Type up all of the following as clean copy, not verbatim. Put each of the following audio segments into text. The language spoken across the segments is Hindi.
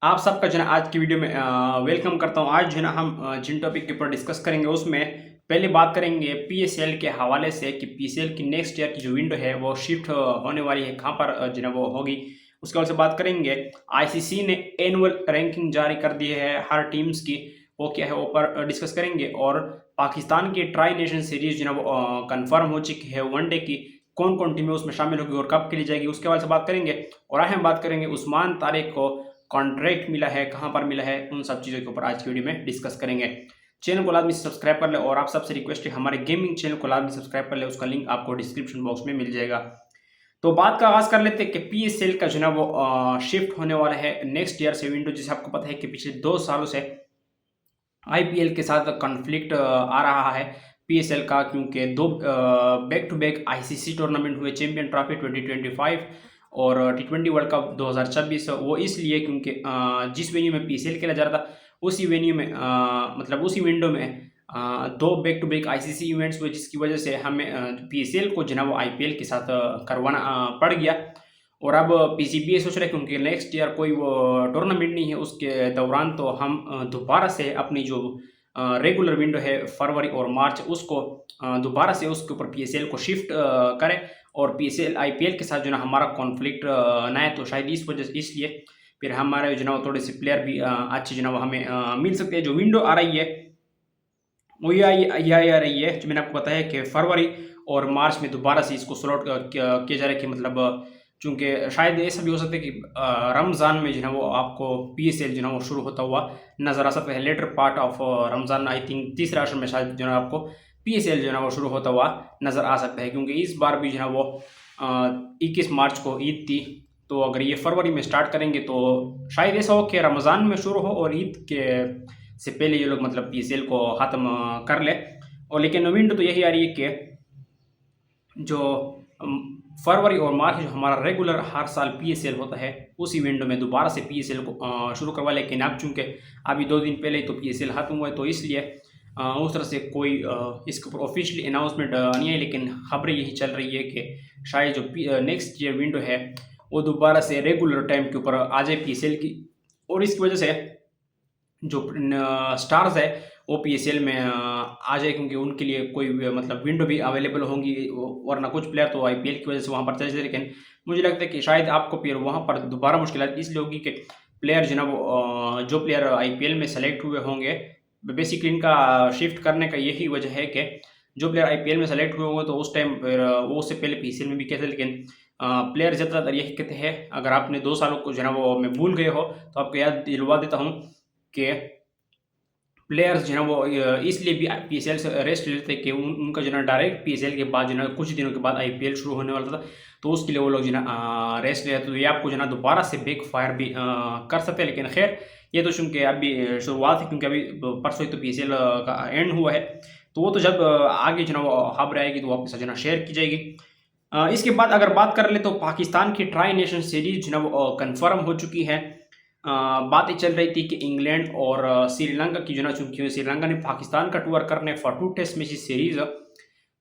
आप सबका जो है ना आज की वीडियो में वेलकम करता हूँ। आज जो है ना हम जिन टॉपिक के ऊपर डिस्कस करेंगे उसमें पहले बात करेंगे पीएसएल के हवाले से कि पीएसएल की नेक्स्ट ईयर की जो विंडो है वो शिफ्ट होने वाली है, कहाँ पर जो है ना वो होगी। उसके हवाले से बात करेंगे। आईसीसी ने एनुअल रैंकिंग जारी कर दी है हर टीम्स की, वो क्या है ऊपर डिस्कस करेंगे। और पाकिस्तान की ट्राई नेशन सीरीज जो है ना वो कंफर्म हो चुकी है वनडे की, कौन कौन टीमें उसमें शामिल होगी और कब के लिए जाएगी उसके हवाले से बात करेंगे। और आगे हम बात करेंगे उस्मान तारिक को कॉन्ट्रैक्ट मिला है, कहाँ पर मिला है, उन सब चीज़ों के ऊपर आज की वीडियो में डिस्कस करेंगे। चैनल को लाजमी सब्सक्राइब कर ले और आप सबसे रिक्वेस्ट है हमारे गेमिंग चैनल को लाजमी सब्सक्राइब कर ले, उसका लिंक आपको डिस्क्रिप्शन बॉक्स में मिल जाएगा। तो बात का आगाज कर लेते हैं कि पीएसएल का जो है वो शिफ्ट होने वाला है नेक्स्ट ईयर से विंडो। जैसे आपको पता है कि पिछले 2 सालों से आईपीएल के साथ कॉन्फ्लिक्ट आ रहा है पीएसएल का, क्योंकि दो back to back ICC tournament हुए, चैंपियन ट्रॉफी 2025 और टी20 वर्ल्ड कप 2026। वो इसलिए क्योंकि जिस वेन्यू में पीएसएल खेला जा रहा था उसी वेन्यू में मतलब उसी विंडो में दो back to back ICC events हुए, जिसकी वजह से हमें पीएसएल को जो है वो आईपीएल के साथ करवाना पड़ गया। और अब पीसीबी ये सोच रहे हैं क्योंकि नेक्स्ट ईयर कोई वो टूर्नामेंट नहीं है उसके दौरान, तो हम दोबारा से अपनी जो रेगुलर विंडो है फरवरी और मार्च उसको दोबारा से उसके ऊपर पीएसएल को शिफ्ट करें। और पीएसएल आईपीएल के साथ जो ना हमारा कॉन्फ्लिक्ट ना है, तो शायद इस वजह से इसलिए फिर हमारे जो ना वो थोड़े से प्लेयर भी अच्छे जो ना वो हमें मिल सकते हैं। जो विंडो आ रही है वो ये आ रही है जो मैंने आपको बताया कि फरवरी और मार्च में दोबारा से इसको स्लॉट किया जा रहा है कि मतलब चूँकि शायद ऐसा भी हो सकता है कि रमज़ान में जो है वो आपको पीएसएल जो है वो शुरू होता हुआ नज़र आ सकता है। Later part of Ramzan, I think तीसरे आश्रम में शायद जो है आपको पीएसएल जो है वो शुरू होता हुआ नज़र आ सकता है, क्योंकि इस बार भी जो है वो 21 मार्च को ईद थी। तो अगर ये फरवरी में स्टार्ट करेंगे तो शायद ऐसा हो कि रमज़ान में शुरू हो और ईद के से पहले ये लोग मतलब पीएसएल को ख़त्म कर ले। और लेकिन विंडो तो यही आ रही है कि जो फरवरी और मार्च जो हमारा रेगुलर हर साल पीएसएल होता है उसी विंडो में दोबारा से पीएसएल को शुरू करवा। लेकिन अब चूँकि अभी 2 दिन पहले ही तो पीएसएल खत्म हुआ है, तो इसलिए उस तरह से कोई इसके ऊपर ऑफिशियली अनाउंसमेंट नहीं है। लेकिन खबरें यही चल रही है कि शायद जो नेक्स्ट ईयर विंडो है वो दोबारा से रेगुलर टाइम के ऊपर आ जाए पीएसएल की, और इसकी वजह से जो स्टार्स है वो पीएसएल में आ जाए, क्योंकि उनके लिए कोई मतलब विंडो भी अवेलेबल होंगी। वरना कुछ प्लेयर तो आईपीएल की वजह से वहाँ पर चले जाते, लेकिन मुझे लगता है कि शायद आपको फिर वहाँ पर दोबारा मुश्किलात इसलिए होगी कि प्लेयर जो ना वो जो प्लेयर आईपीएल में सेलेक्ट हुए होंगे, बेसिकली इनका शिफ्ट करने का यही वजह है कि जो प्लेयर आईपीएल में सेलेक्ट हुए होंगे तो उस टाइम फिर वो उससे पहले पीएसएल में भी कहते हैं। लेकिन प्लेयर ज़्यादातर यही कहते हैं, अगर आपने 2 सालों को जो है ना वो मैं भूल गए हो तो आपको याद दिलवा देता हूँ कि प्लेयर्स जो है वो इसलिए भी पीएसएल से रेस्ट लेते हैं कि उनका जो है डायरेक्ट पीएसएल के बाद जो है कुछ दिनों के बाद आईपीएल शुरू होने वाला था, तो उसके लिए वो लोग जो है रेस्ट ले, तो ये आपको जो है दोबारा से बैक फायर भी कर सकते हैं। लेकिन खैर ये तो चूँकि अभी शुरुआत है, क्योंकि अभी परसों ही तो पीएसएल का एंड हुआ है, तो वो तो जब आगे जो है वो खबर आएगी तो वो आपके साथ जो है शेयर की जाएगी। इसके बाद अगर बात कर ले तो पाकिस्तान की ट्राई नेशन सीरीज जो है वो कंफर्म हो चुकी है। बातें चल रही थी कि इंग्लैंड और श्रीलंका की जो ना, चूंकि श्रीलंका ने पाकिस्तान का टूर करने फॉर 2 टेस्ट मैचेस सीरीज,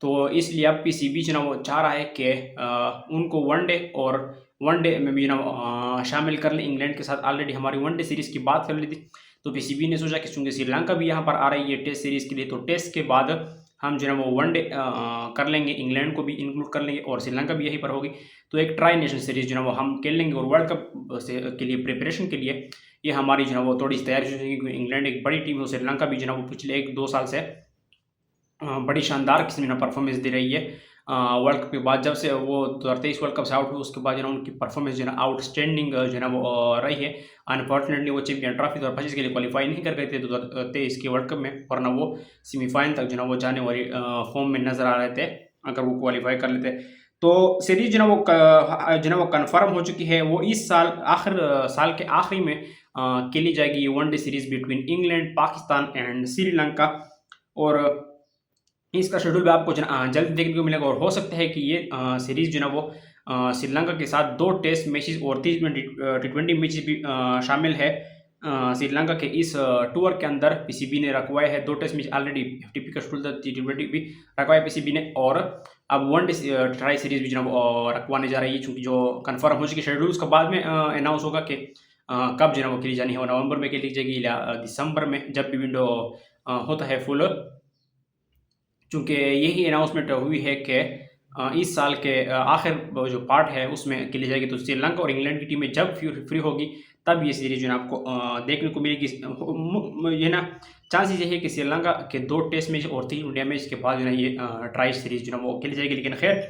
तो इसलिए अब पीसीबी जो ना वो चाह रहा है कि उनको वनडे में भी ना शामिल कर लें इंग्लैंड के साथ। ऑलरेडी हमारी वनडे सीरीज़ की बात कर ली थी, तो पीसीबी ने सोचा कि चूँकि श्रीलंका भी यहाँ पर आ रही है टेस्ट सीरीज़ के लिए, तो टेस्ट के बाद हम जो है वो वनडे कर लेंगे, इंग्लैंड को भी इंक्लूड कर लेंगे और श्रीलंका भी यहीं पर होगी। तो एक ट्राई नेशन सीरीज़ जो है वो हम खेल लेंगे, और वर्ल्ड कप से के लिए प्रिपरेशन के लिए ये हमारी जो है वो थोड़ी सी तैयारी हो जाएगी, क्योंकि इंग्लैंड एक बड़ी टीम है, श्रीलंका भी जो है वो पिछले 1-2 साल से बड़ी शानदार किस्म की परफॉर्मेंस दे रही है। वर्ल्ड कप के बाद जब से वो 2023 वर्ल्ड कप से आउट हुए उसके बाद जो है उनकी परफॉर्मेंस जो है आउटस्टैंडिंग जो है वो रही है। अनफॉर्चुनेटली वो चैंपियन ट्रॉफी 2025 के लिए क्वालिफाई नहीं कर गए थे 2023 के वर्ल्ड कप में, वरना वो सेमीफाइनल तक जो है वो जाने वाली फॉर्म में नजर आ रहे थे अगर वो क्वालिफाई कर लेते। तो सीरीज जो है वो कन्फर्म हो चुकी है। वो इस साल साल के आखिरी में खेली जाएगी, ये one day series between England, Pakistan and Sri Lanka. और इसका शेड्यूल भी आपको जो है जल्द देखने को मिलेगा, और हो सकता है कि ये सीरीज़ जो है वो श्रीलंका के साथ 2 टेस्ट मैचेस और 30 टी20 मैचेस भी शामिल है। श्रीलंका के इस टूर के अंदर पीसीबी ने रखवाए हैं 2 टेस्ट मैच, ऑलरेडी 50 का शेड्यूल था, टी20 भी रखवाया पीसीबी ने, और अब वनडे ट्राई सीरीज भी जो है वो रखवाने जा रही है, चूँकि जो कन्फर्म हो चुकी शेड्यूल उसका बाद में अनाउंस होगा कि कब जो है वो खेली जानी है, वो नवंबर में खेली जाएगी या दिसंबर में, जब भी विंडो होता है फुल। चूँकि यही अनाउंसमेंट हुई है कि इस साल के आखिर जो पार्ट है उसमें खेली जाएगी। तो श्रीलंका और इंग्लैंड की टीमें जब फ्री होगी तब ये सीरीज जो है आपको देखने को मिलेगी। ये ना चांसेस ये है कि श्रीलंका के 2 टेस्ट मैच और 3 इंडिया मैच के बाद जो है ये ट्राई सीरीज जो है वो खेली जाएगी। लेकिन खैर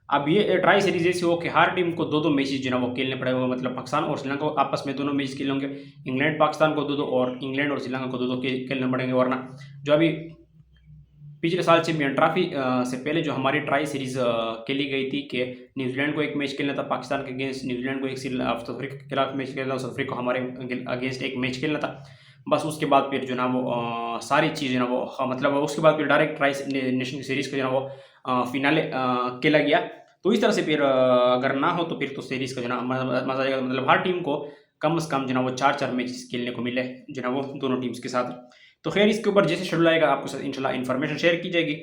अब ये ट्राई सीरीज ऐसी हो कि हर टीम को 2-2 मैचेस जो है वो खेलने पड़ेगा, मतलब पाकिस्तान और श्रीलंका को आपस में दोनों मैच खेले होंगे, इंग्लैंड पाकिस्तान को 2-2 और इंग्लैंड और श्रीलंका को 2-2 खेलने पड़ेंगे। वरना जो अभी पिछले साल चैंपियन ट्रॉफी से पहले जो हमारी ट्राई सीरीज खेली गई थी कि न्यूजीलैंड को एक मैच खेलना था पाकिस्तान के अगेंस्ट, न्यूजीलैंड को एक साउथ अफ्रीका के खिलाफ मैच खेलना था, साउथ अफ्रीका को हमारे अगेंस्ट एक मैच खेलना था। बस उसके बाद फिर जो ना वो सारी चीज़ें ना वो मतलब उसके बाद फिर डायरेक्ट ट्राई नेशन सीरीज़ का जो ना वो फिनाले खेला गया। तो इस तरह से फिर अगर ना हो तो फिर तो सीरीज़ का जो ना मज़ा आएगा, मतलब हर टीम को कम से कम जो ना वो 4-4 मैचेस खेलने को मिले जो ना वो दोनों टीम्स के साथ। तो खैर इसके ऊपर जैसे शेड्यूल आएगा आपके साथ इंशाल्लाह इन्फॉर्मेशन शेयर की जाएगी।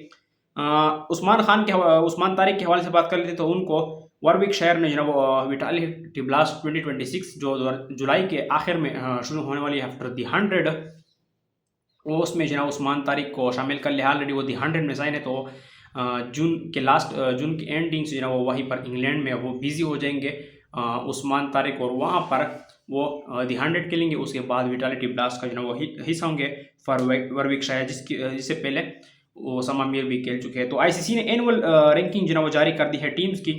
उस्मान तारिक के हवाले से बात कर लेते तो उनको वारविकशायर ने जो ना वो विटालिटी ब्लास्ट 2026 जो जुलाई के आखिर में शुरू होने वाली है आफ्टर दी 100, वो उसमें जो ना उस्मान तारिक को शामिल कर लिया। ऑलरेडी वो दी 100 में साइन है, तो जून की एंडिंग से जो ना वो वहीं पर इंग्लैंड में वो बिजी हो जाएंगे उस्मान तारिक, और वहाँ पर वो दी 100 खेलेंगे। उसके बाद विटालिटी ब्लास्ट का जो ना वो हिस्सा होंगे फॉर वारविकशायर, जिससे पहले वो समा मीर भी खेल चुके हैं। तो आईसीसी ने एनुअल रैंकिंग जो ना वो जारी कर दी है टीम्स की।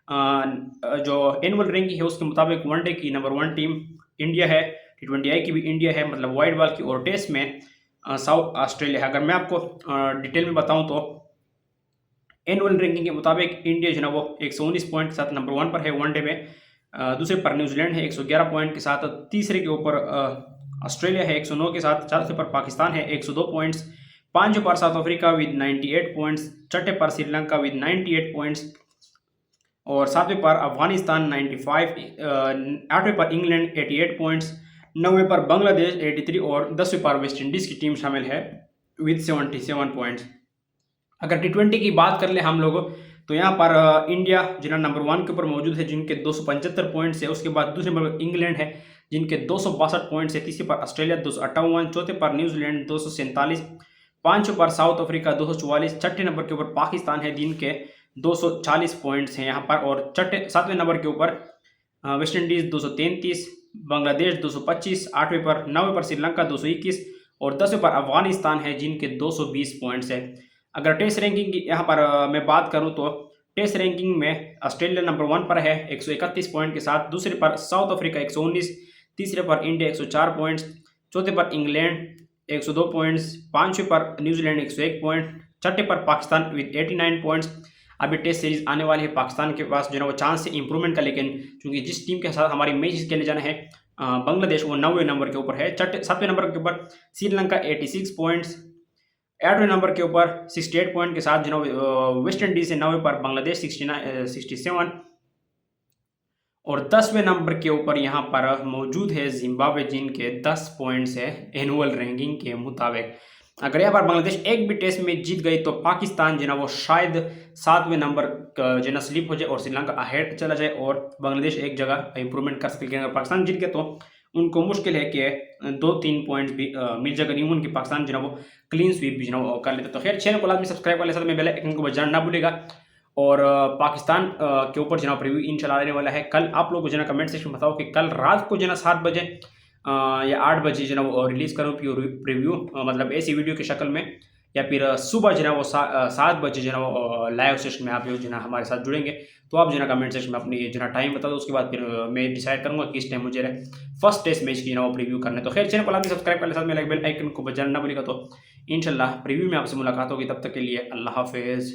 जो एनुअल रैंकिंग है उसके मुताबिक वनडे की नंबर 1 टीम इंडिया है, T20I की भी इंडिया है, मतलब वाइड बॉल की, और टेस्ट में साउथ ऑस्ट्रेलिया है। अगर मैं आपको डिटेल में बताऊं तो एनुअल रैंकिंग के मुताबिक इंडिया जो ना वो 119 पॉइंट के साथ नंबर 1 पर है वनडे में, दूसरे पर न्यूजीलैंड है 111 पॉइंट के साथ, तीसरे के ऊपर ऑस्ट्रेलिया है 109 के साथ, चौथे पर पाकिस्तान है 102 पॉइंट्स, पांचवें पर साउथ अफ्रीका विद 98 पॉइंट्स, छठे पर श्रीलंका विद 98 पॉइंट्स, और सातवें पर अफगानिस्तान 95, आठवें पर इंग्लैंड 88 पॉइंट्स, नौवें पर बांग्लादेश 83 और 10वें पर वेस्ट इंडीज़ की टीम शामिल है विद 77 पॉइंट्स। अगर T20 की बात कर ले हम लोग तो यहाँ पर इंडिया जिन्हें नंबर 1 के ऊपर मौजूद है जिनके 275 पॉइंट्स है। उसके बाद दूसरे नंबर पर इंग्लैंड है जिनके 262 पॉइंट्स है, तीसरे पर ऑस्ट्रेलिया 258, चौथे पर न्यूजीलैंड 247, पांचवें पर साउथ अफ्रीका 244, छठे नंबर के ऊपर पाकिस्तान है जिनके 240 पॉइंट्स हैं यहाँ पर, और सातवें नंबर के ऊपर वेस्ट इंडीज़ 233, बांग्लादेश 225, आठवें पर, नौवें पर श्रीलंका 221 और 10वें पर अफगानिस्तान है जिनके 220 पॉइंट्स है। अगर टेस्ट रैंकिंग की यहाँ पर मैं बात करूँ तो टेस्ट रैंकिंग में ऑस्ट्रेलिया नंबर 1 पर है 131 पॉइंट के साथ, दूसरे पर साउथ अफ्रीका 119, तीसरे पर इंडिया 104 पॉइंट्स, चौथे पर इंग्लैंड 102 पॉइंट्स, पांचवें पर न्यूजीलैंड 101 पॉइंट, छठे पर पाकिस्तान विद 89 पॉइंट्स। अभी टेस्ट सीरीज आने वाली है, पाकिस्तान के पास जो है वो चांस है इंप्रूवमेंट का, लेकिन क्योंकि जिस टीम के साथ हमारी मैच खेले जाना है बांग्लादेश, वो 9वें नंबर के ऊपर है, सातवें नंबर के ऊपर श्रीलंका 86 पॉइंट्स, 8वें नंबर के ऊपर 68 पॉइंट के साथ जो वेस्ट इंडीज है 9वें पर, बांग्लादेश 67 और 10वें नंबर के ऊपर यहाँ पर मौजूद है जिम्बाब्वे जिनके 10 पॉइंट्स है एनुअल रैंकिंग के मुताबिक। अगर यहाँ पर बांग्लादेश एक भी टेस्ट में जीत गई तो पाकिस्तान जो ना वो शायद 7वें नंबर जो ना स्लिप हो जाए और श्रीलंका अहेड चला जाए और बांग्लादेश एक जगह इंप्रूवमेंट कर सके। अगर पाकिस्तान जीत गए तो उनको मुश्किल है कि 2-3 पॉइंट्स भी मिल जाएगा, नहीं उनकी पाकिस्तान जो ना वो क्लीन स्वीप भी जो ना वो कर लेते। तो खैर चैनल को लाजमी सब्सक्राइब कर ले, साथ में बेल आइकन को बजाना ना भूलेगा। और पाकिस्तान के ऊपर जो ना प्रीव्यू इंशाल्लाह आने वाला है कल। आप लोग जो ना कमेंट सेक्शन में बताओ कि कल रात को जो ना 7 बजे या 8 बजे जो ना वो रिलीज़ करूँ प्रीव्यू, मतलब ऐसी वीडियो की शक्ल में, या फिर सुबह जो ना वो 7 बजे जो ना वो लाइव सेशन में आप जो ना हमारे साथ जुड़ेंगे। तो आप जो ना कमेंट सेक्शन में अपनी जो ना टाइम बता दो, उसके बाद फिर मैं डिसाइड करूँगा किस टाइम मुझे फर्स्ट टेस्ट मैच की ना वो प्रीव्यू करना है। तो खैर चैनल को लाजमी सब्सक्राइब करने साथ में बेल आइकन को बजाना ना भूलिएगा। तो इंशाल्लाह प्रीव्यू में आपसे मुलाकात होगी, तब तक के लिए अल्लाह हाफिज़।